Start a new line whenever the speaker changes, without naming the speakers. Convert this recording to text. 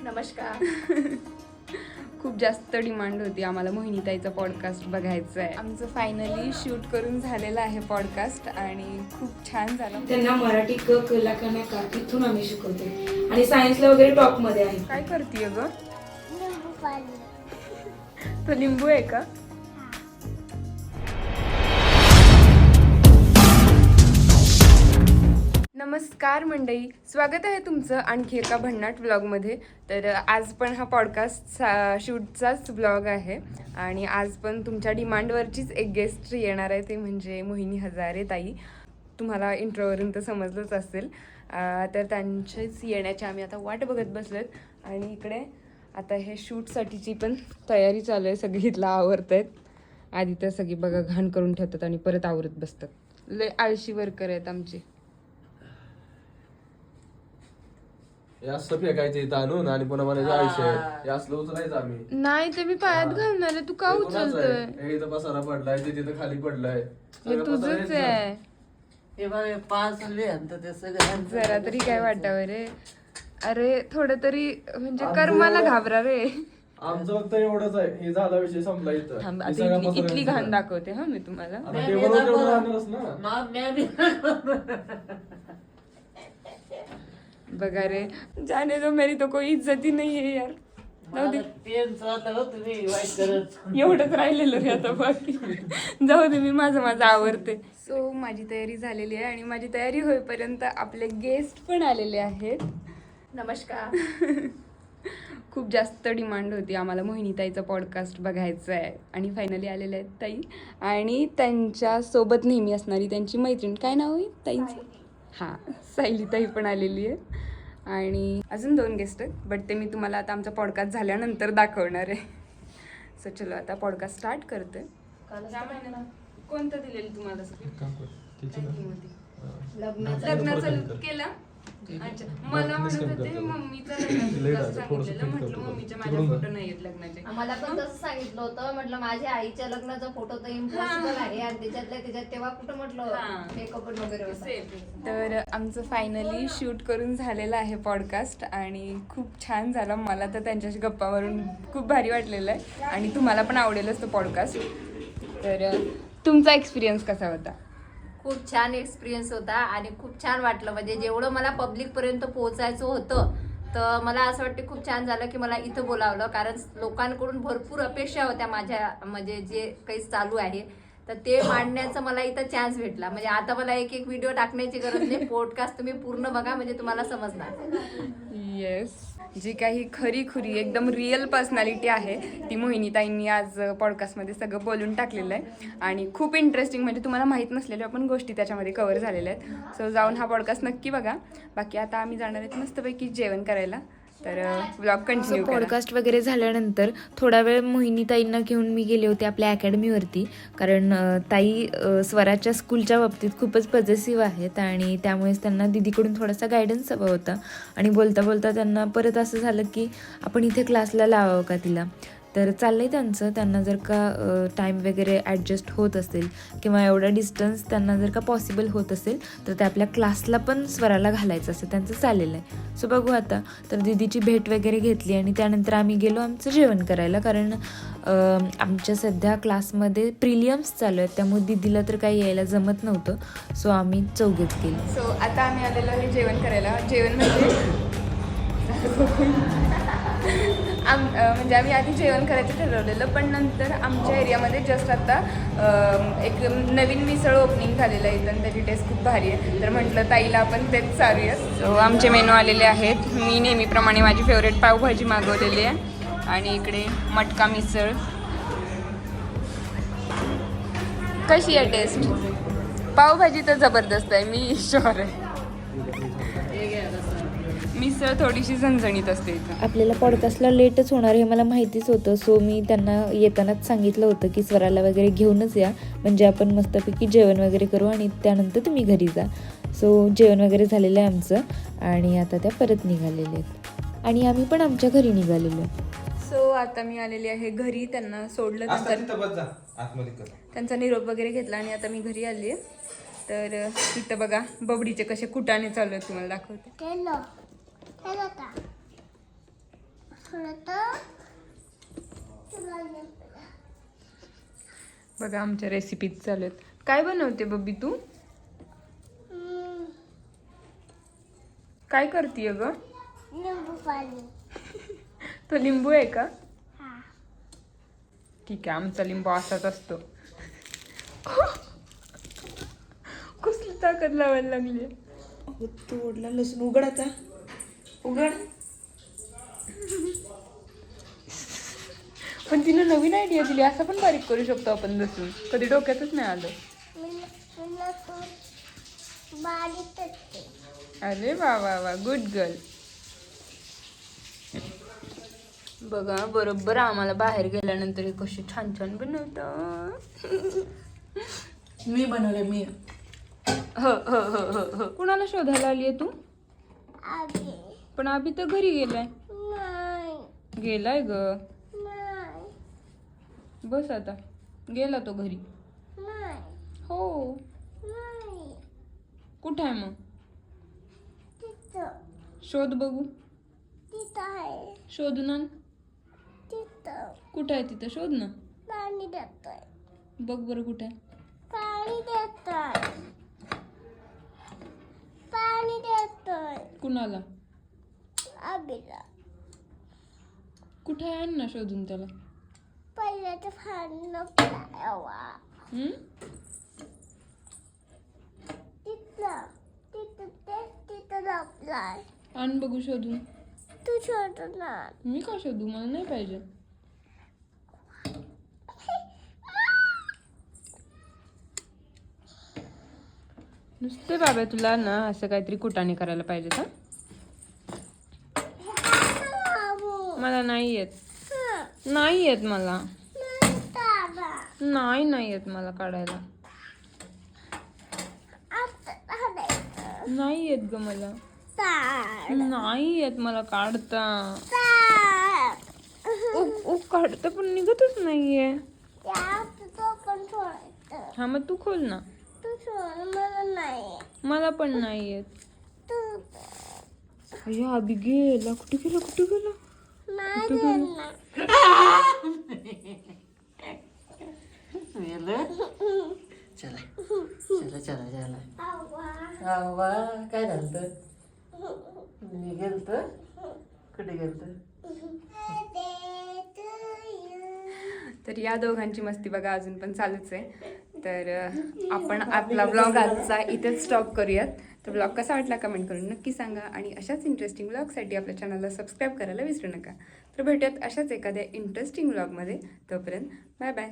नमस्कार.
खूप जास्त डिमांड होती आम्हाला मोहिनीताईचा पॉडकास्ट बघायचा आहे. आमचं फायनली शूट करून झालेलं आहे पॉडकास्ट आणि खूप छान झालं.
त्यांना मराठी कला का नाही का तिथून आम्ही शिकवतो आणि सायन्सला वगैरे टॉप मध्ये आहे.
काय करतीये ग? तो लिंबू आहे का? नमस्कार मंडळी, स्वागत आहे तुमचं आणखी एका भन्नाट व्लॉगमध्ये. तर आज पण हा पॉडकास्ट शूटचाच व्लॉग आहे आणि आज पण तुमच्या डिमांडवरचीच एक गेस्ट येणार आहे, ते म्हणजे मोहिनी हजारे ताई. तुम्हाला इंट्रोवरून तर समजलंच असेल. तर त्यांचीच येण्याची आम्ही आता वाट बघत बसलोत आणि इकडे आता हे शूटसाठीची पण तयारी चालू आहे. सगळी इथला आवरत आहेत. आधी तर सगळी बघा घाण करून ठेवतात आणि परत आवरत बसतात. लय आळशी वर्कर आहेत आमचे.
असं फेकायचं इथं आणून आणि पुन्हा म्हणायचं आयुष्य असलं उचलायचं आम्ही.
नाही ते मी पायात घालणार आहे. तू का उचलतोय?
हे इथं पसारा पडलाय, ते तिथं खाली पडलाय.
हे तुझंच आहे.
हे बघ पाच लिहांत ते सगळं
जरा तरी काय वाटावं रे. अरे थोडं तरी म्हणजे कर्माला घाबरा रे.
आमचं फक्त एवढंच आहे, हे झाला विषय संपला इथं.
थांब,
हे
आता
सगळा
इथली
पसारा
घाण
इथं.
दाखवते हा मी तुम्हाला.
आता टेबलवर तेवढं राहणारच ना.
बघा रे, जाने दो, मेरी तो कोई इज्जत ही नहीं है यार. जाऊ दे,
तुम्ही वाईट करत
एवढंच राहिलेलं रे आता बाकी. जाऊ दे, मी माझं आवरते. सो माझी तयारी झालेली आहे आणि माझी तयारी होईपर्यंत आपले गेस्ट पण आलेले आहेत.
नमस्कार.
खूप जास्त डिमांड होती आम्हाला मोहिनीताईचा पॉडकास्ट बघायचा आहे आणि फायनली आलेले आहेत ताई. आणि त्यांच्यासोबत नेहमी असणारी त्यांची मैत्रीण, काय नाव आहे ताईंचं? हां, सायली ताई पण आलेली आहे. आणि अजून 2 गेस्ट आहेत, बट ते मी तुम्हाला आता आमचा पॉडकास्ट झाल्यानंतर दाखवणार आहे. सो चलो आता पॉडकास्ट स्टार्ट करते. कोणतं दिलेलं तुम्हाला लग्नाचं केलं? अच्छा, मला म्हणत होते मम्मीचं लग्नाचं सांगितलेलं. म्हटलं मम्मीच्या माझ्या फोटो नाही आहेत लग्नाचे.
आम्हाला पण तसं सांगितलं होतं. म्हटलं माझ्या आईच्या लग्नाचा फोटो तर इम्पॉसिबल आहे आणि त्याच्यात तेव्हा कुठं म्हटलं मेकअप वगैरे होतं.
तर आमचं फायनली शूट करून झालेलं आहे पॉडकास्ट आणि खूप छान झालं. मला तर त्यांच्याशी गप्पा मारून खूप भारी वाटलेलं आहे आणि तुम्हाला पण आवडेलच तो पॉडकास्ट. तर तुमचा एक्सपिरियन्स कसा होता?
खूप छान एक्सपिरियन्स होता आणि खूप छान वाटलं. म्हणजे जेवढं मला पब्लिक पर्यंत पोहोचायचं होतं तर मला असं वाटतं खूप छान झालं की मला इथं बोलावलं. कारण लोकांकडून भरपूर अपेक्षा होत्या माझ्या, म्हणजे जे काही चालू आहे तर ते मांडण्याचा मला इथं चान्स भेटला. म्हणजे आता मला एक व्हिडिओ टाकण्याची गरज नाही. पॉडकास्ट तुम्ही पूर्ण बघा म्हणजे तुम्हाला समजणार.
येस, जी काही खरी एकदम रिअल पर्सनॅलिटी आहे ती मोहिनीताईंनी आज पॉडकास्टमध्ये सगळं बोलून टाकलेलं आहे आणि खूप इंटरेस्टिंग, म्हणजे तुम्हाला माहीत नसलेल्या पण गोष्टी त्याच्यामध्ये कव्हर झालेल्या आहेत. सो जाऊन हा पॉडकास्ट नक्की बघा. बाकी आता आम्ही जाणार आहेत मस्तपैकी जेवण करायला. तर व्लॉग कंटिन्यू.
पॉडकास्ट वगैरे झाल्यानंतर थोडा वेळ मोहिनीताईंना घेऊन मी गेले होते आपल्या अकॅडमीवरती. कारण ताई स्वराच्या स्कूलच्या बाबतीत खूपच पॉझिटिव्ह आहेत आणि त्यामुळेच त्यांना दीदीकडून थोडासा गायडन्स हवा होता. आणि बोलता बोलता त्यांना परत असं झालं की आपण इथे क्लासला लावावं का तिला. तर चाललं आहे त्यांना जर का टाईम वगैरे ॲडजस्ट होत असेल किंवा एवढा डिस्टन्स त्यांना जर का पॉसिबल होत असेल तर ते आपल्या क्लासला पण स्वराला घालायचं असं त्यांचं चाललेलं आहे. सो बघू आता. तर दीदीची भेट वगैरे घेतली आणि त्यानंतर आम्ही गेलो आमचं जेवण करायला. कारण आमच्या सध्या क्लासमध्ये प्रिलियम्स चालू आहेत त्यामुळे दीदीला तर काही यायला जमत नव्हतं. सो आम्ही चौघेच गेलो.
सो आता आम्ही आलेलो आहे जेवण करायला. जेवण म्हणजे आम्ही आधी जेवण करायचं ठरवलेलं, पण नंतर आमच्या एरियामध्ये जस्ट आता एक नवीन मिसळ ओपनिंग झालेलं आहे आणि त्याची टेस्ट खूप भारी आहे. तर म्हटलं ताईला आपण तेच चालूया. सो आमचे मेनू आलेले आहेत. मी नेहमीप्रमाणे माझी फेवरेट पावभाजी मागवलेली आहे आणि इकडे मटका मिसळ. कशी आहे टेस्ट? पावभाजी तर जबरदस्त आहे, मी शुअर आहे. मिसळ थोडीशी झणझणीत असते इथं.
आपल्याला पॉडकास्टला लेटच होणार हे मला माहितीच होतं. सो मी त्यांना येतानाच सांगितलं होतं की स्वराला वगैरे घेऊनच या, म्हणजे आपण मस्तपैकी जेवण वगैरे करू आणि त्यानंतर तुम्ही घरी जा. सो जेवण वगैरे झालेलं आहे आमचं आणि आता त्या परत निघालेल्या आहेत आणि आम्ही पण आमच्या घरी निघालेलो.
सो आता मी आलेली आहे घरी. त्यांना सोडलं, त्यांचा निरोप वगैरे घेतला आणि आता मी घरी आली आहे. तर इथं बघा बबडीचे कसे कुटाणे चालू आहेत, तुम्हाला दाखवते. बघा आमच्या रेसिपीज चालू आहेत. काय बनवते बब्बी तू? काय करतीये ग? तो लिंबू आहे का? ठीक आहे, आमचा लिंबू असाच असतो. कसली ताकद लावायला लागली.
तू ओढला लसूण उघडाचा उघड.
पण तिनं नवीन आयडिया दिली, असं पण बारीक करू शकतो आपण लसूण. कधी डोक्यातच नाही आलं. अरे वा वा वा, गुड गर्ल. बघा बरोबर आम्हाला बाहेर गेल्यानंतर हे कसे छान छान बनवतात.
मी बनवले मी.
हो हो हो हो हो. कुणाला शोधायला आली आहे तू? पण अभि तर घरी गेलाय. गेलाय ग. बस आता, गेला तो घरी. हो. कुठं आहे मग? शोध बघू. शोध ना. कुठं आहे तिथं? शोध ना. बघ बरं कुठं आहे. कुणाला? कुठं आहे? आण ना शोधून त्याला. हम्म? आण बघू शोधून.
तू शोध ना.
मी का शोधू? मला नाही पाहिजे. नुसते बाबा तुला ना असं काहीतरी कुटाणे करायला पाहिजे का? मला नाही येत. नाही येत मला. नाही येत मला काढायला. नाही येत ग मला. नाही येत मला काढता. काढता पण निघतच नाहीये. हा मग तू खोल ना. मला पण नाही येत. अय्या अभि गेला. कुठे गेला? कुठे गेला? कुठे गेला?
चला चला चला चला. आवा काय झालं? मी गेलतो. कुठे गेलतो?
तर या दोघांची मस्ती बघा अजून पण चालूच आहे. तर आपण आपला ब्लॉग आजचा इथेच स्टॉप करूयात. तर ब्लॉग कसा वाटला कमेंट करून नक्की सांगा. आणि अशाच इंटरेस्टिंग ब्लॉगसाठी आपल्या चॅनलला सबस्क्राईब करायला विसरू नका. तर भेटूयात अशाच एखाद्या इंटरेस्टिंग ब्लॉगमध्ये. तोपर्यंत बाय बाय.